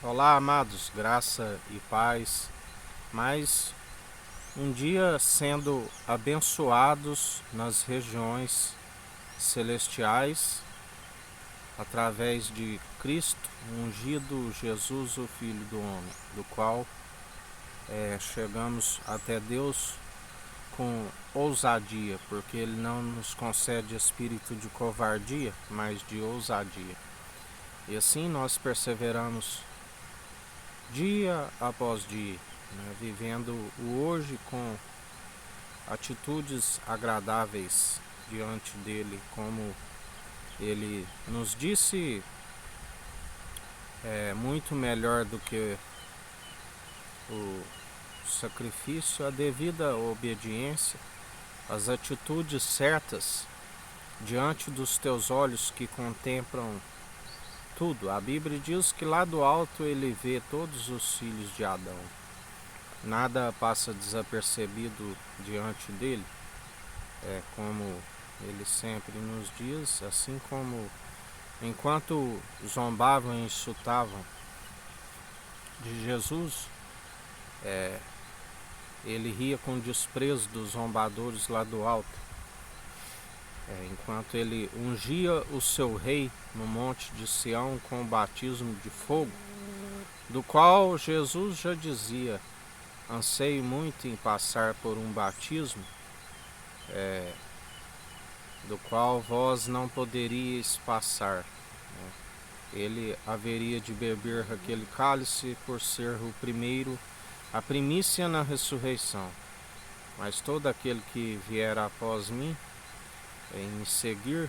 Olá, amados, graça e paz. Mais um dia sendo abençoados nas regiões celestiais através de Cristo, ungido Jesus, o Filho do Homem, do qual chegamos até Deus com ousadia, porque Ele não nos concede espírito de covardia, mas de ousadia. E assim nós perseveramos dia após dia, vivendo o hoje com atitudes agradáveis diante dele, como ele nos disse, muito melhor do que o sacrifício, a devida obediência, as atitudes certas diante dos teus olhos que contemplam tudo. A Bíblia diz que lá do alto ele vê todos os filhos de Adão. Nada passa desapercebido diante dele, como ele sempre nos diz, assim como enquanto zombavam e insultavam de Jesus, ele ria com desprezo dos zombadores lá do alto, enquanto ele ungia o seu rei no monte de Sião com o batismo de fogo, do qual Jesus já dizia: anseio muito em passar por um batismo, do qual vós não poderíeis passar. Ele haveria de beber aquele cálice por ser o primeiro, a primícia na ressurreição. Mas todo aquele que vier após mim, em me seguir,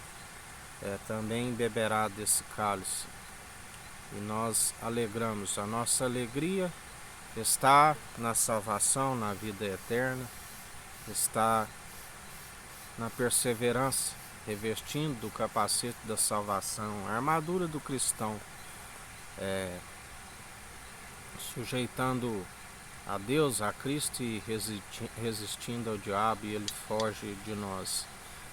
também beberá desse cálice. E nós alegramos. A nossa alegria está na salvação, na vida eterna, está na perseverança, revestindo do capacete da salvação, a armadura do cristão, sujeitando a Deus, a Cristo e resistindo ao diabo, e ele foge de nós.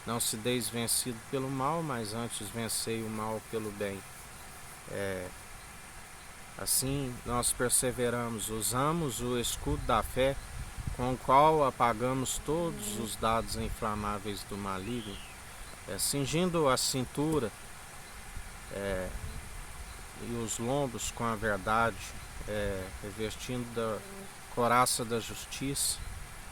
Não se deis vencido pelo mal, mas antes vencei o mal pelo bem. Assim nós perseveramos, usamos o escudo da fé, com o qual apagamos todos os dados inflamáveis do maligno, cingindo a cintura e os lombos com a verdade, revestindo da couraça da justiça,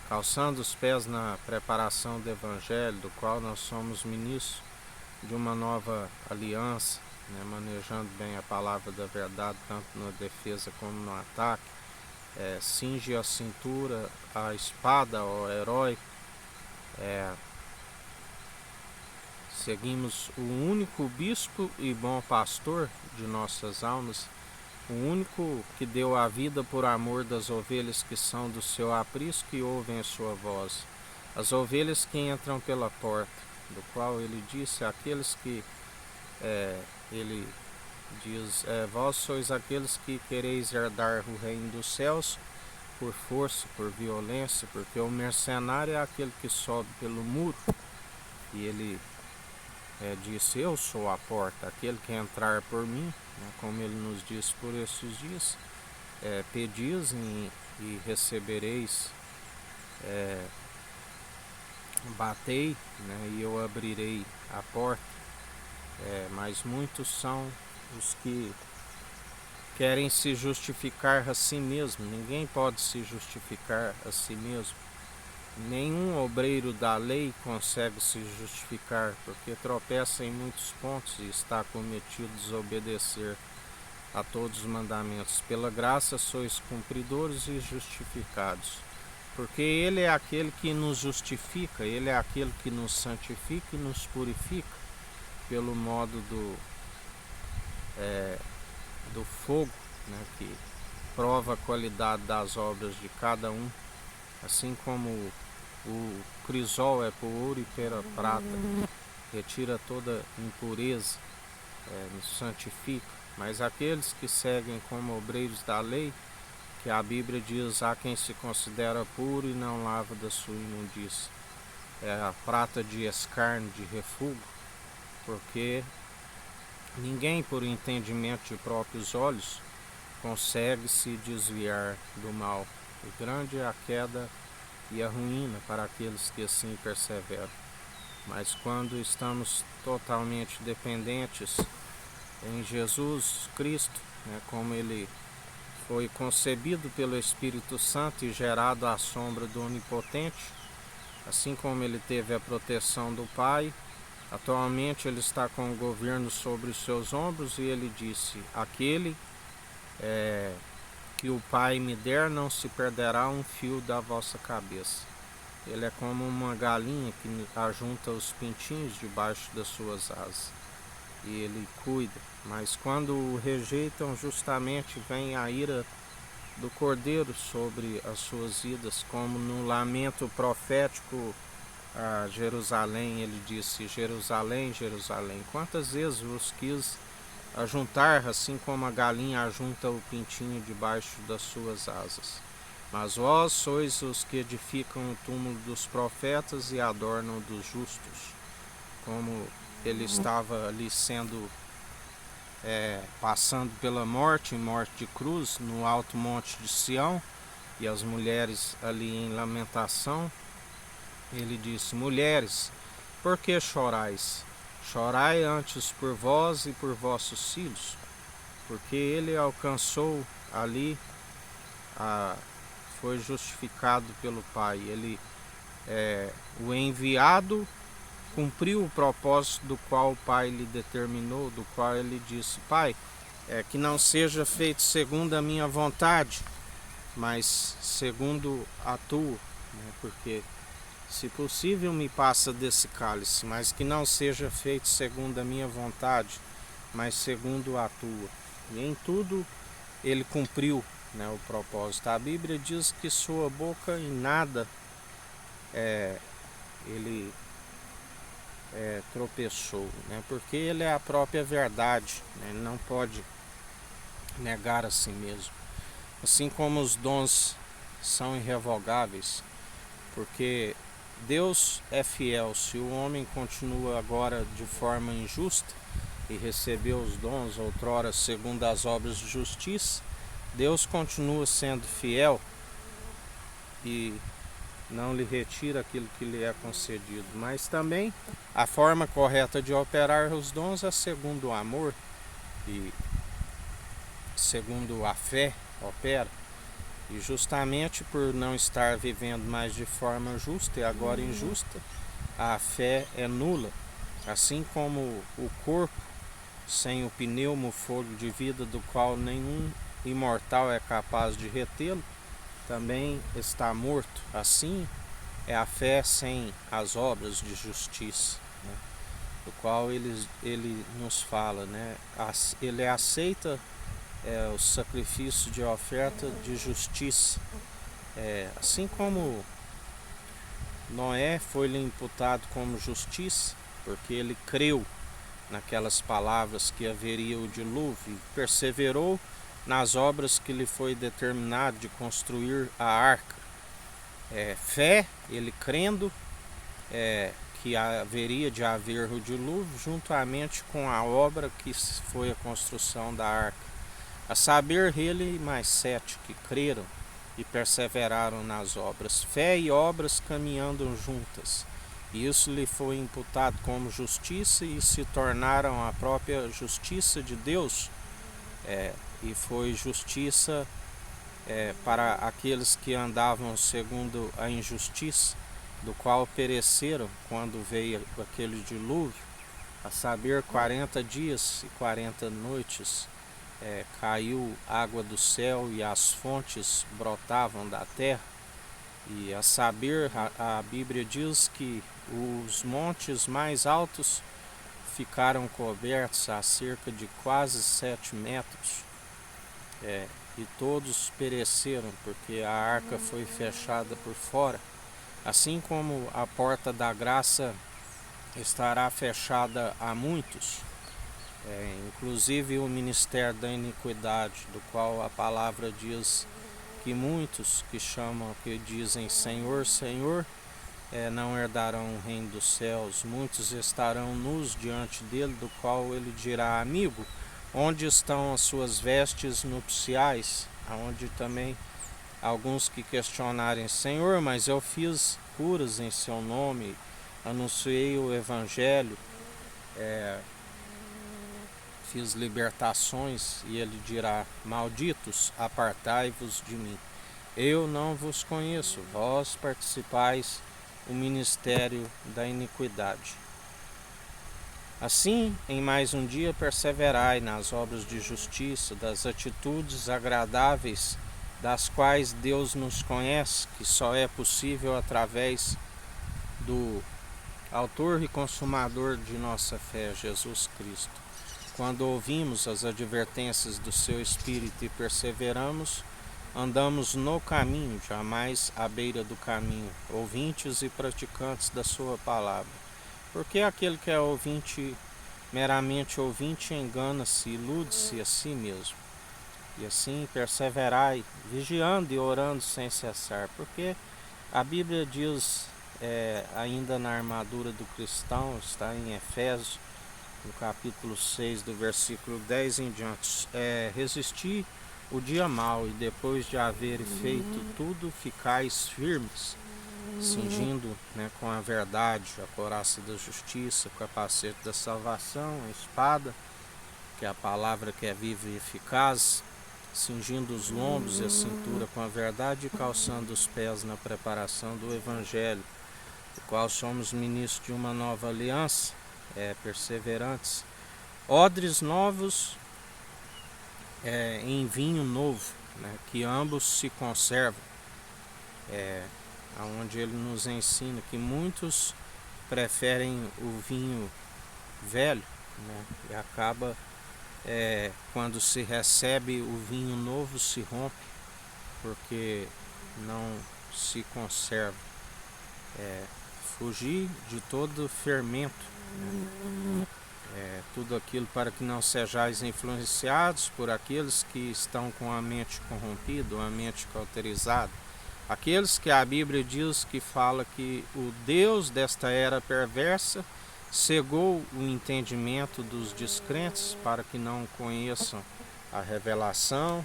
calçando os pés na preparação do Evangelho, do qual nós somos ministros de uma nova aliança, manejando bem a palavra da verdade, tanto na defesa como no ataque. Cinge a cintura, a espada, ó herói. Seguimos o único bispo e bom pastor de nossas almas, o único que deu a vida por amor das ovelhas que são do seu aprisco e ouvem a sua voz. As ovelhas que entram pela porta, do qual ele disse, aqueles que, ele diz, vós sois aqueles que quereis herdar o reino dos céus por força, por violência, porque o mercenário é aquele que sobe pelo muro. E ele disse: eu sou a porta, aquele que entrar por mim, como ele nos disse por esses dias, pedis e recebereis, batei, e eu abrirei a porta. Mas muitos são os que querem se justificar a si mesmo. Ninguém pode se justificar a si mesmo. Nenhum obreiro da lei consegue se justificar, porque tropeça em muitos pontos e está cometido desobedecer a todos os mandamentos. Pela graça sois cumpridores e justificados, porque ele é aquele que nos justifica, ele é aquele que nos santifica e nos purifica pelo modo do fogo, que prova a qualidade das obras de cada um, assim como o crisol é por ouro e pela prata, retira toda impureza, nos santifica. Mas aqueles que seguem como obreiros da lei, que a Bíblia diz: há quem se considera puro e não lava da sua imundícia, é a prata de escárnio, de refúgio, porque ninguém, por entendimento de próprios olhos, consegue se desviar do mal. E grande é a queda e a ruína para aqueles que assim perseveram. Mas quando estamos totalmente dependentes em Jesus Cristo, né, como ele foi concebido pelo Espírito Santo e gerado à sombra do Onipotente, assim como ele teve a proteção do Pai, atualmente ele está com o governo sobre os seus ombros e ele disse: aquele que o Pai me der não se perderá um fio da vossa cabeça. Ele é como uma galinha que ajunta os pintinhos debaixo das suas asas e ele cuida. Mas quando o rejeitam, justamente vem a ira do Cordeiro sobre as suas vidas, como no lamento profético a Jerusalém, ele disse: Jerusalém, Jerusalém, quantas vezes vos quis ajuntar, assim como a galinha ajunta o pintinho debaixo das suas asas. Mas vós sois os que edificam o túmulo dos profetas e adornam dos justos. Como ele estava ali sendo passando pela morte, em morte de cruz, no alto monte de Sião, e as mulheres ali em lamentação, ele disse: mulheres, por que chorais? Chorai antes por vós e por vossos filhos, porque ele alcançou ali, foi justificado pelo Pai. Ele, o enviado, cumpriu o propósito do qual o Pai lhe determinou, do qual ele disse: Pai, que não seja feito segundo a minha vontade, mas segundo a tua, né? Porque se possível me passa desse cálice, mas que não seja feito segundo a minha vontade, mas segundo a tua. E em tudo ele cumpriu, né, o propósito. A Bíblia diz que sua boca em nada ele tropeçou, né, porque ele é a própria verdade, né, ele não pode negar a si mesmo. Assim como os dons são irrevogáveis, porque Deus é fiel. Se o homem continua agora de forma injusta e recebeu os dons outrora segundo as obras de justiça, Deus continua sendo fiel e não lhe retira aquilo que lhe é concedido. Mas também a forma correta de operar os dons é segundo o amor e segundo a fé opera. E justamente por não estar vivendo mais de forma justa e agora injusta, a fé é nula. Assim como o corpo sem o pneuma, o fôlego de vida do qual nenhum imortal é capaz de retê-lo, também está morto. Assim é a fé sem as obras de justiça, né? Do qual ele nos fala, né? Ele aceita o sacrifício de oferta de justiça. Assim como Noé foi-lhe imputado como justiça, porque ele creu naquelas palavras que haveria o dilúvio e perseverou nas obras que lhe foi determinado de construir a arca. Fé, ele crendo que haveria de haver o dilúvio, juntamente com a obra que foi a construção da arca. A saber, ele e mais 7 que creram e perseveraram nas obras. Fé e obras caminhando juntas. E isso lhe foi imputado como justiça e se tornaram a própria justiça de Deus. E foi justiça para aqueles que andavam segundo a injustiça, do qual pereceram quando veio aquele dilúvio, a saber, 40 dias e 40 noites. Caiu água do céu e as fontes brotavam da terra. E a saber, a Bíblia diz que os montes mais altos ficaram cobertos a cerca de quase 7 metros. E todos pereceram, porque a arca foi fechada por fora. Assim como a porta da graça estará fechada a muitos, inclusive o ministério da iniquidade, do qual a palavra diz que muitos que dizem Senhor, Senhor, não herdarão o reino dos céus. Muitos estarão nus diante dele, do qual ele dirá: amigo, Onde estão as suas vestes nupciais? Aonde também alguns que questionarem: Senhor, mas eu fiz curas em seu nome, anunciei o evangelho, fiz libertações, e ele dirá: malditos, apartai-vos de mim. Eu não vos conheço, vós participais o ministério da iniquidade. Assim, em mais um dia perseverai nas obras de justiça, das atitudes agradáveis, das quais Deus nos conhece, que só é possível através do autor e consumador de nossa fé, Jesus Cristo. Quando ouvimos as advertências do seu Espírito e perseveramos, andamos no caminho, jamais à beira do caminho, ouvintes e praticantes da sua palavra. Porque aquele que é ouvinte, meramente ouvinte, engana-se, ilude-se a si mesmo. E assim perseverai, vigiando e orando sem cessar, porque a Bíblia diz, ainda na armadura do cristão, está em Efésios, no capítulo 6, do versículo 10 em diante, resistir o dia mau, e depois de haver feito tudo, ficais firmes, cingindo, com a verdade, a couraça da justiça, o capacete da salvação, a espada, que é a palavra que é viva e eficaz, cingindo os lombos e a cintura com a verdade e calçando os pés na preparação do Evangelho, do qual somos ministros de uma nova aliança, perseverantes, odres novos em vinho novo, que ambos se conservam, onde ele nos ensina que muitos preferem o vinho velho, e acaba, quando se recebe o vinho novo, se rompe, porque não se conserva. Fugir de todo fermento, tudo aquilo para que não sejais influenciados por aqueles que estão com a mente corrompida, a mente cauterizada. Aqueles que a Bíblia diz que fala que o Deus desta era perversa cegou o entendimento dos descrentes para que não conheçam a revelação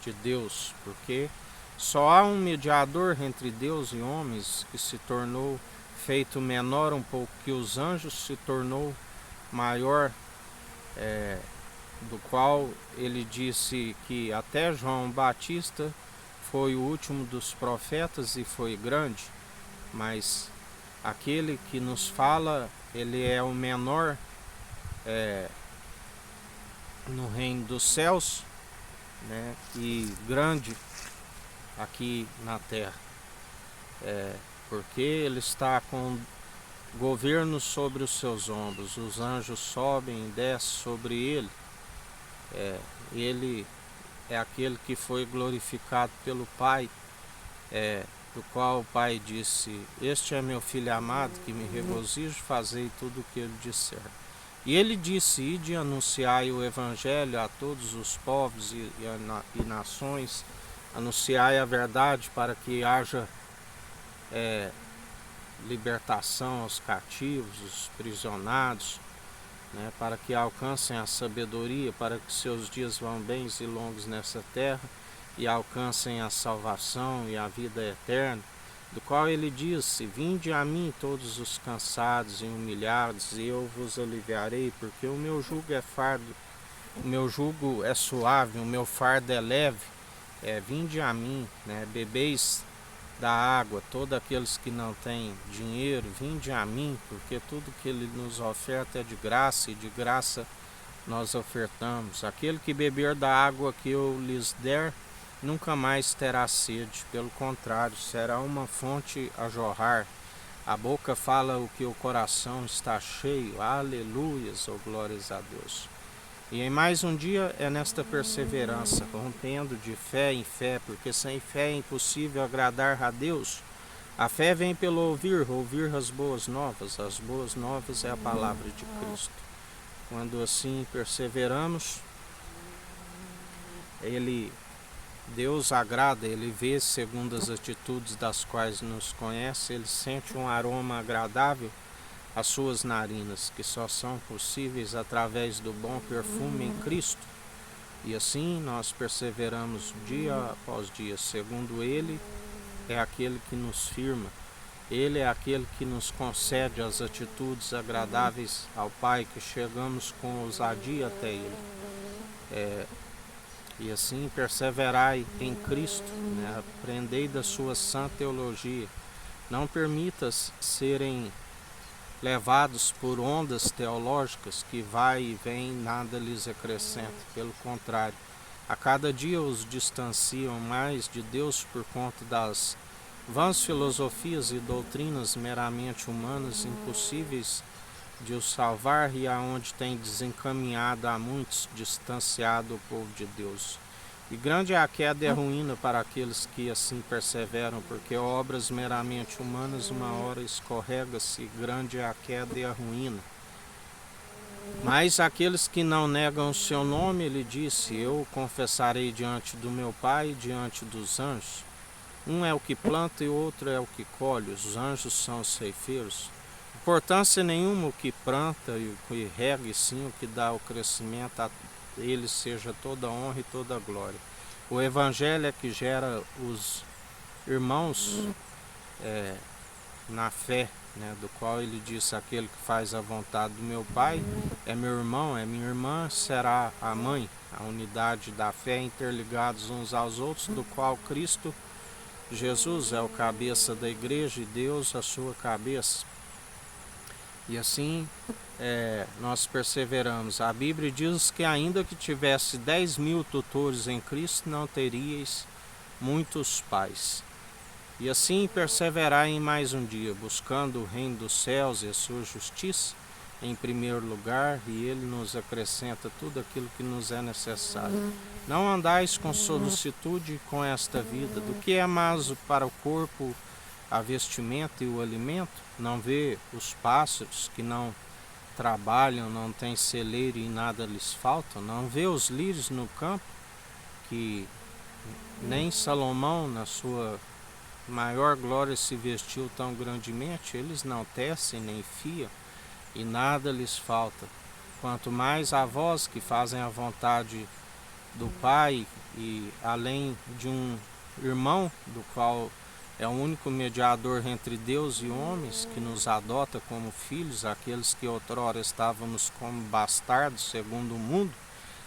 de Deus, porque só há um mediador entre Deus e homens, que se tornou feito menor um pouco que os anjos, se tornou maior, do qual ele disse que até João Batista foi o último dos profetas e foi grande, mas aquele que nos fala, ele é o menor no reino dos céus, e grande aqui na terra, porque ele está com governo sobre os seus ombros, os anjos sobem e descem sobre ele, ele é aquele que foi glorificado pelo Pai, do qual o Pai disse: este é meu filho amado, que me regozijo, fazei tudo o que ele disser. E ele disse: ide anunciai o Evangelho a todos os povos e nações, anunciai a verdade para que haja libertação aos cativos, os prisionados, para que alcancem a sabedoria, para que seus dias vão bens e longos nessa terra e alcancem a salvação e a vida eterna, do qual ele disse: vinde a mim todos os cansados e humilhados, e eu vos aliviarei, porque o meu jugo é fardo, o meu jugo é suave, o meu fardo é leve. Vinde a mim, bebeis da água, todos aqueles que não têm dinheiro, vinde a mim, porque tudo que ele nos oferta é de graça, e de graça nós ofertamos. Aquele que beber da água que eu lhes der, nunca mais terá sede, pelo contrário, será uma fonte a jorrar. A boca fala o que o coração está cheio. Aleluias, ou glórias a Deus. E em mais um dia é nesta perseverança, rompendo de fé em fé, porque sem fé é impossível agradar a Deus. A fé vem pelo ouvir as boas novas. As boas novas é a palavra de Cristo. Quando assim perseveramos, Deus agrada, ele vê segundo as atitudes das quais nos conhece, ele sente um aroma agradável as suas narinas, que só são possíveis através do bom perfume em Cristo. E assim nós perseveramos dia após dia, segundo Ele é aquele que nos firma, Ele é aquele que nos concede as atitudes agradáveis ao Pai, que chegamos com ousadia até Ele. E assim perseverai em Cristo, né? Aprendei da sua sã teologia. Não permitas serem levados por ondas teológicas que vai e vem, nada lhes acrescenta. Pelo contrário, a cada dia os distanciam mais de Deus por conta das vãs filosofias e doutrinas meramente humanas, impossíveis de os salvar, e aonde tem desencaminhado a muitos, distanciado o povo de Deus. E grande é a queda e a ruína para aqueles que assim perseveram, porque obras meramente humanas uma hora escorrega-se, e grande é a queda e a ruína. Mas aqueles que não negam o seu nome, ele disse, eu confessarei diante do meu Pai e diante dos anjos. Um é o que planta e o outro é o que colhe, os anjos são os ceifeiros. Importância nenhuma o que planta e o que rega, e sim o que dá o crescimento, a ele seja toda honra e toda glória. O Evangelho é que gera os irmãos na fé, né, do qual ele disse, aquele que faz a vontade do meu Pai é meu irmão, é minha irmã, será a mãe. A unidade da fé, interligados uns aos outros, do qual Cristo Jesus é o cabeça da igreja e Deus a sua cabeça. E assim nós perseveramos. A Bíblia diz que ainda que tivesse 10.000 tutores em Cristo, não teríeis muitos pais. E assim perseverar em mais um dia, buscando o reino dos céus e a sua justiça em primeiro lugar, e Ele nos acrescenta tudo aquilo que nos é necessário. Não andais com solicitude com esta vida, do que é mais para o corpo a vestimenta e o alimento. Não vê os pássaros que não trabalham, não têm celeiro e nada lhes falta? Não vê os lírios no campo, que nem Salomão na sua maior glória se vestiu tão grandemente? Eles não tecem nem fiam, e nada lhes falta. Quanto mais a vós que fazem a vontade do Pai, e além de um irmão, do qual é o único mediador entre Deus e homens, que nos adota como filhos, aqueles que outrora estávamos como bastardos segundo o mundo,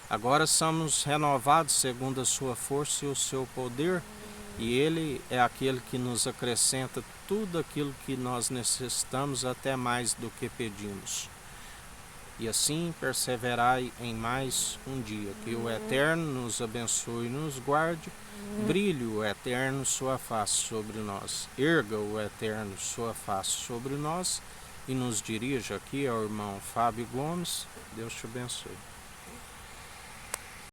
agora somos renovados segundo a sua força e o seu poder, e Ele é aquele que nos acrescenta tudo aquilo que nós necessitamos, até mais do que pedimos. E assim perseverai em mais um dia. Que o Eterno nos abençoe e nos guarde. Brilhe o Eterno sua face sobre nós. Erga o Eterno sua face sobre nós e nos dirija. Aqui é o irmão Fábio Gomes. Deus te abençoe.